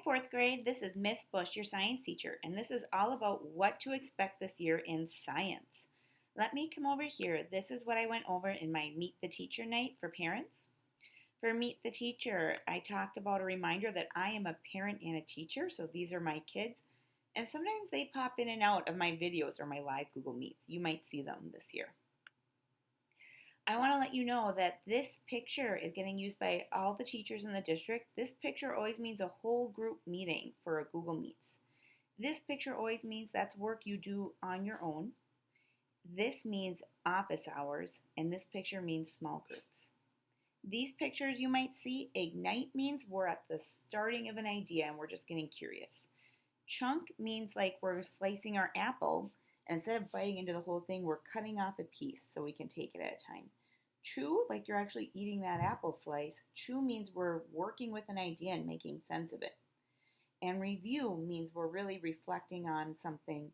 fourth grade. This is Miss Bush, your science teacher, and this is all about what to expect this year in science. Let me come over here. This is what I went over in my Meet the Teacher night for parents. For Meet the Teacher, I talked about a reminder that I am a parent and a teacher, so these are my kids, and sometimes they pop in and out of my videos or my live Google Meets. You might see them this year. I want to let you know that this picture is getting used by all the teachers in the district. This picture always means a whole group meeting for a Google Meets. This picture always means that's work you do on your own. This means office hours, and this picture means small groups. These pictures you might see, ignite means we're at the starting of an idea and we're just getting curious. Chunk means like we're slicing our apple, and instead of biting into the whole thing, we're cutting off a piece so we can take it at a time. Chew, like you're actually eating that apple slice. Chew means we're working with an idea and making sense of it. And review means we're really reflecting on something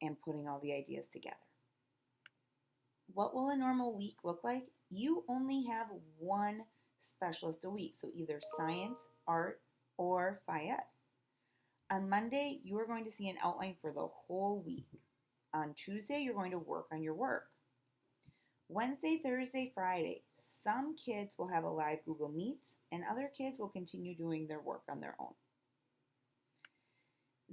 and putting all the ideas together. What will a normal week look like? You only have one specialist a week, so either science, art, or Phi-Ed. On Monday, you are going to see an outline for the whole week. On Tuesday, you're going to work on your work. Wednesday, Thursday, Friday, some kids will have a live Google Meets and other kids will continue doing their work on their own.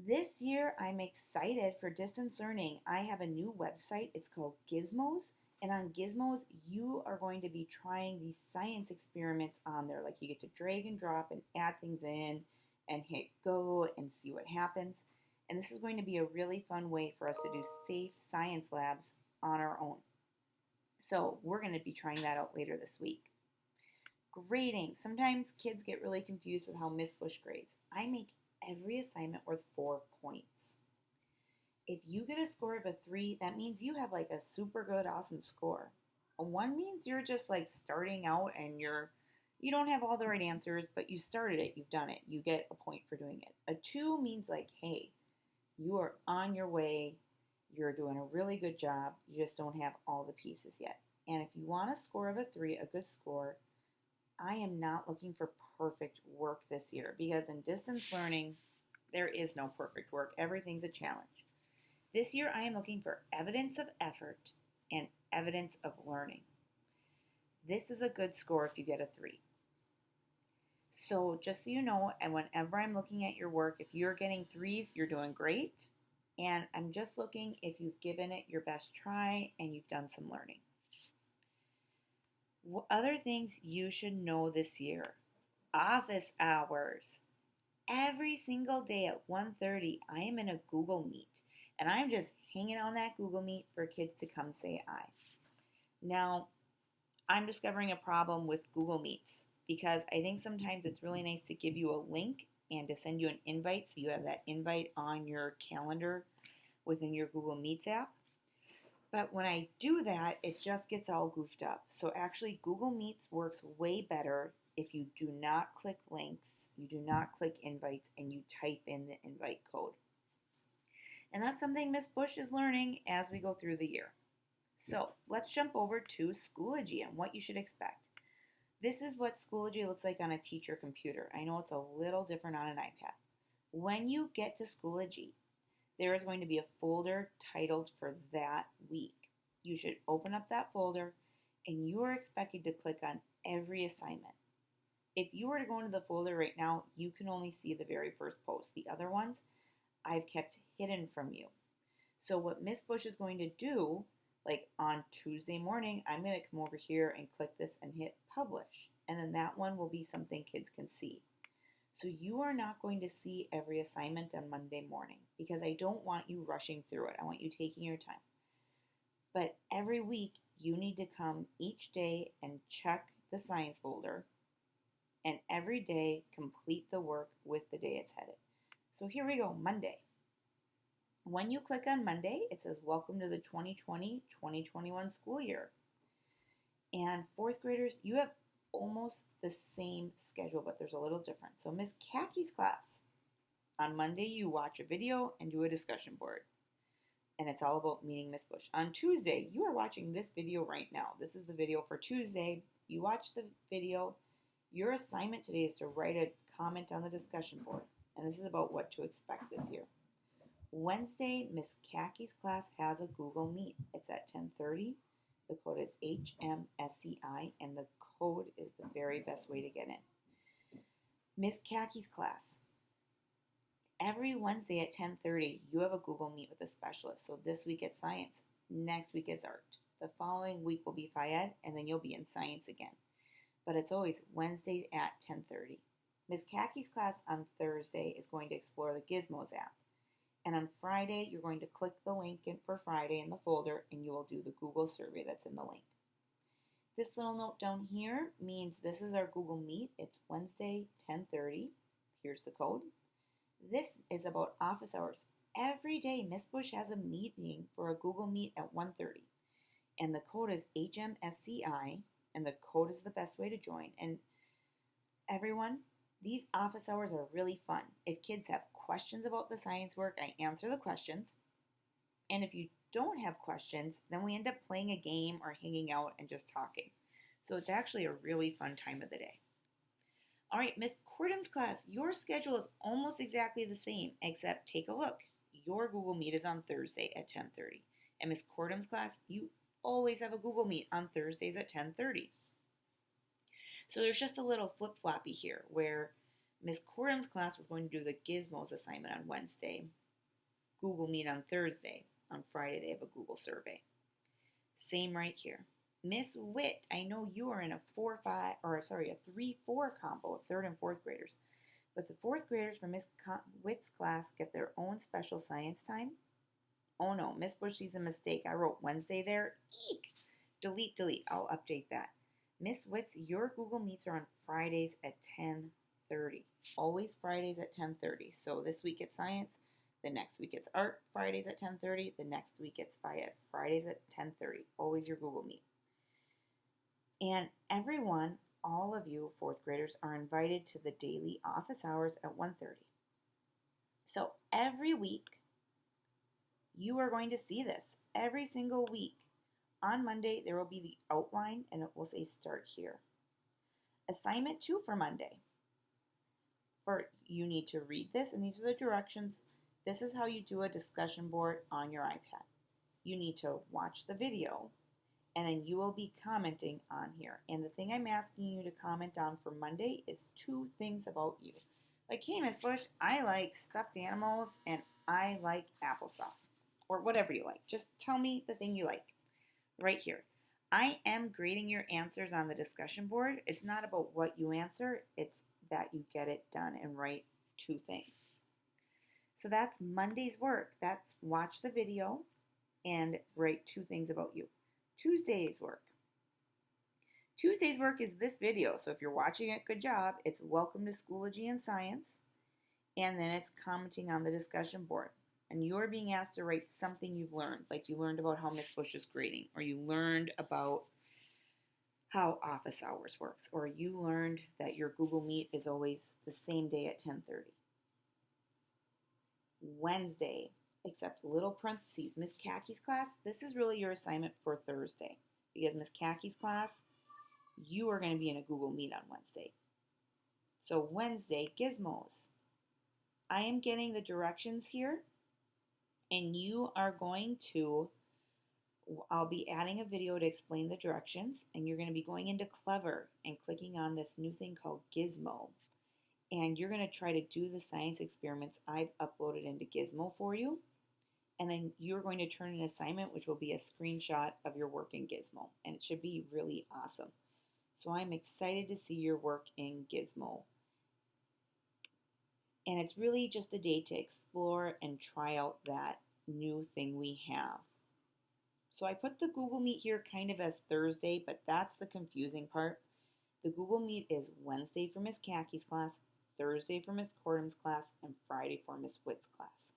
This year, I'm excited for distance learning. I have a new website. It's called Gizmos. And on Gizmos, you are going to be trying these science experiments on there. Like you get to drag and drop and add things in and hit go and see what happens. And this is going to be a really fun way for us to do safe science labs on our own. So we're going to be trying that out later this week. Grading. Sometimes kids get really confused with how Miss Bush grades. I make every assignment worth 4 points. If you get a score of a 3, that means you have like a super good, awesome score. A 1 means you're just like starting out and you don't have all the right answers, but you started it, you've done it. You get a point for doing it. A 2 means like, hey, you are on your way. You're doing a really good job. You just don't have all the pieces yet. And if you want a score of a 3, a good score, I am not looking for perfect work this year because in distance learning, there is no perfect work. Everything's a challenge. This year, I am looking for evidence of effort and evidence of learning. This is a good score if you get a 3. So just so you know, and whenever I'm looking at your work, if you're getting 3s, you're doing great. And I'm just looking if you've given it your best try and you've done some learning. Other things you should know this year. Office hours. Every single day at 1:30, I am in a Google Meet. And I'm just hanging on that Google Meet for kids to come say aye. Now, I'm discovering a problem with Google Meets because I think sometimes it's really nice to give you a link and to send you an invite so you have that invite on your calendar within your Google Meets app. But when I do that, it just gets all goofed up. So actually, Google Meets works way better if you do not click links, you do not click invites, and you type in the invite code. And that's something Miss Bush is learning as we go through the year. So let's jump over to Schoology and what you should expect. This is what Schoology looks like on a teacher computer. I know it's a little different on an iPad. When you get to Schoology, there is going to be a folder titled for that week. You should open up that folder and you are expected to click on every assignment. If you were to go into the folder right now, you can only see the very first post. The other ones, I've kept hidden from you. So what Miss Bush is going to do, like on Tuesday morning, I'm going to come over here and click this and hit publish. And then that one will be something kids can see. So you are not going to see every assignment on Monday morning because I don't want you rushing through it. I want you taking your time. But every week, you need to come each day and check the science folder. And every day, complete the work with the day it's headed. So here we go, Monday. When you click on Monday, it says, welcome to the 2020-2021 school year. And fourth graders, you have almost the same schedule, but there's a little different. So Miss Kaki's class, on Monday, you watch a video and do a discussion board. And it's all about meeting Miss Bush. On Tuesday, you are watching this video right now. This is the video for Tuesday. You watch the video. Your assignment today is to write a comment on the discussion board. and this is about what to expect this year. Wednesday, Miss Kaki's class has a Google Meet. It's at 10:30. The code is HMSCI, and the code is the very best way to get in. Miss Kaki's class. Every Wednesday at 10:30, you have a Google Meet with a specialist. So this week it's science, next week it's art. The following week will be Phi Ed, and then you'll be in science again. But it's always Wednesday at 10:30. Miss Kaki's class on Thursday is going to explore the Gizmos app. And on Friday, you're going to click the link for Friday in the folder, and you will do the Google survey that's in the link. This little note down here means this is our Google Meet. It's Wednesday, 10:30. Here's the code. This is about office hours. Every day, Miss Bush has a meeting for a Google Meet at 1:30. And the code is HMSCI, and the code is the best way to join. And everyone, these office hours are really fun. If kids have questions about the science work, I answer the questions. And if you don't have questions, then we end up playing a game or hanging out and just talking. So it's actually a really fun time of the day. All right, Miss Cordham's class, your schedule is almost exactly the same, except take a look. Your Google Meet is on Thursday at 10:30. And Miss Cordham's class, you always have a Google Meet on Thursdays at 10:30. So there's just a little flip-floppy here where Miss Cordham's class is going to do the Gizmos assignment on Wednesday, Google Meet on Thursday. On Friday, they have a Google survey. Same right here. Miss Witt, I know you are in a 3-4 combo of third and fourth graders. But the fourth graders from Miss Witt's class get their own special science time. Oh no, Miss Bush sees a mistake. I wrote Wednesday there. Eek! Delete. I'll update that. Miss Witt's, your Google Meets are on Fridays at 10:30. Always Fridays at 10:30. So this week it's science, the next week it's art, Fridays at 10:30, the next week it's Phi Ed, Fridays at 10:30. Always your Google Meet. And everyone, all of you fourth graders, are invited to the daily office hours at 1:30. So every week, you are going to see this. Every single week. On Monday, there will be the outline, and it will say start here. Assignment 2 for Monday. You need to read this, and these are the directions. This is how you do a discussion board on your iPad. You need to watch the video, and then you will be commenting on here. And the thing I'm asking you to comment on for Monday is 2 things about you. Like, hey, Miss Bush, I like stuffed animals, and I like applesauce. Or whatever you like. Just tell me the thing you like. Right here. I am grading your answers on the discussion board. It's not about what you answer, it's that you get it done and write 2 things. So that's Monday's work. That's watch the video and write 2 things about you. Tuesday's work. Tuesday's work is this video. So if you're watching it, good job. It's welcome to Schoology and Science. And then it's commenting on the discussion board. And you're being asked to write something you've learned, like you learned about how Miss Bush is grading, or you learned about how office hours works, or you learned that your Google Meet is always the same day at 10:30. Wednesday, except little parentheses, Miss Kaki's class, this is really your assignment for Thursday, because Miss Kaki's class, you are going to be in a Google Meet on Wednesday. So Wednesday, Gizmos. I am getting the directions here. And you are going to, I'll be adding a video to explain the directions, and you're going to be going into Clever and clicking on this new thing called Gizmo. And you're going to try to do the science experiments I've uploaded into Gizmo for you. And then you're going to turn an assignment, which will be a screenshot of your work in Gizmo. And it should be really awesome. So I'm excited to see your work in Gizmo. And it's really just a day to explore and try out that new thing we have. So I put the Google Meet here kind of as Thursday, but that's the confusing part. The Google Meet is Wednesday for Miss Kaki's class, Thursday for Miss Cordham's class, and Friday for Miss Witt's class.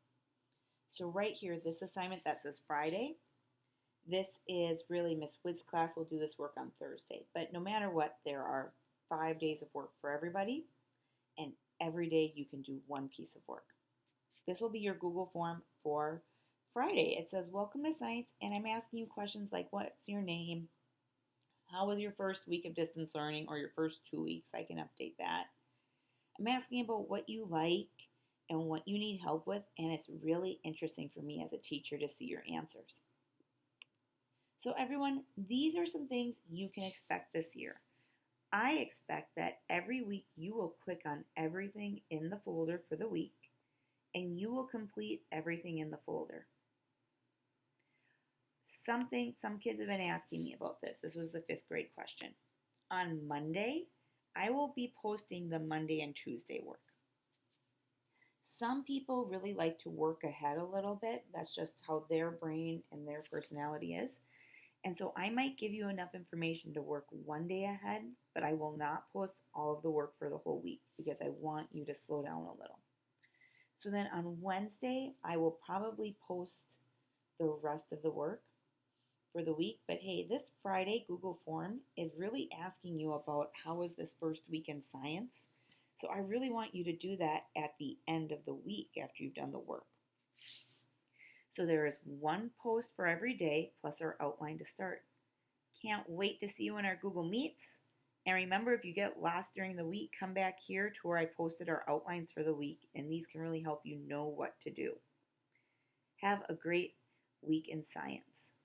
So right here, this assignment that says Friday, this is really Miss Witt's class will do this work on Thursday. But no matter what, there are 5 days of work for everybody, and every day you can do 1 piece of work. This will be your Google form for Friday. It says, welcome to science, and I'm asking you questions like, what's your name? How was your first week of distance learning, or your first 2 weeks? I can update that. I'm asking about what you like, and what you need help with, and it's really interesting for me as a teacher to see your answers. So, everyone, these are some things you can expect this year. I expect that every week you will click on everything in the folder for the week and you will complete everything in the folder. Some kids have been asking me about this. This was the fifth grade question. On Monday, I will be posting the Monday and Tuesday work. Some people really like to work ahead a little bit. That's just how their brain and their personality is. And so I might give you enough information to work one day ahead, but I will not post all of the work for the whole week because I want you to slow down a little. So then on Wednesday, I will probably post the rest of the work for the week. But hey, this Friday Google form is really asking you about how was this first week in science. So I really want you to do that at the end of the week after you've done the work. So there is one post for every day plus our outline to start. Can't wait to see you in our Google Meets. And remember, if you get lost during the week, come back here to where I posted our outlines for the week, and these can really help you know what to do. Have a great week in science.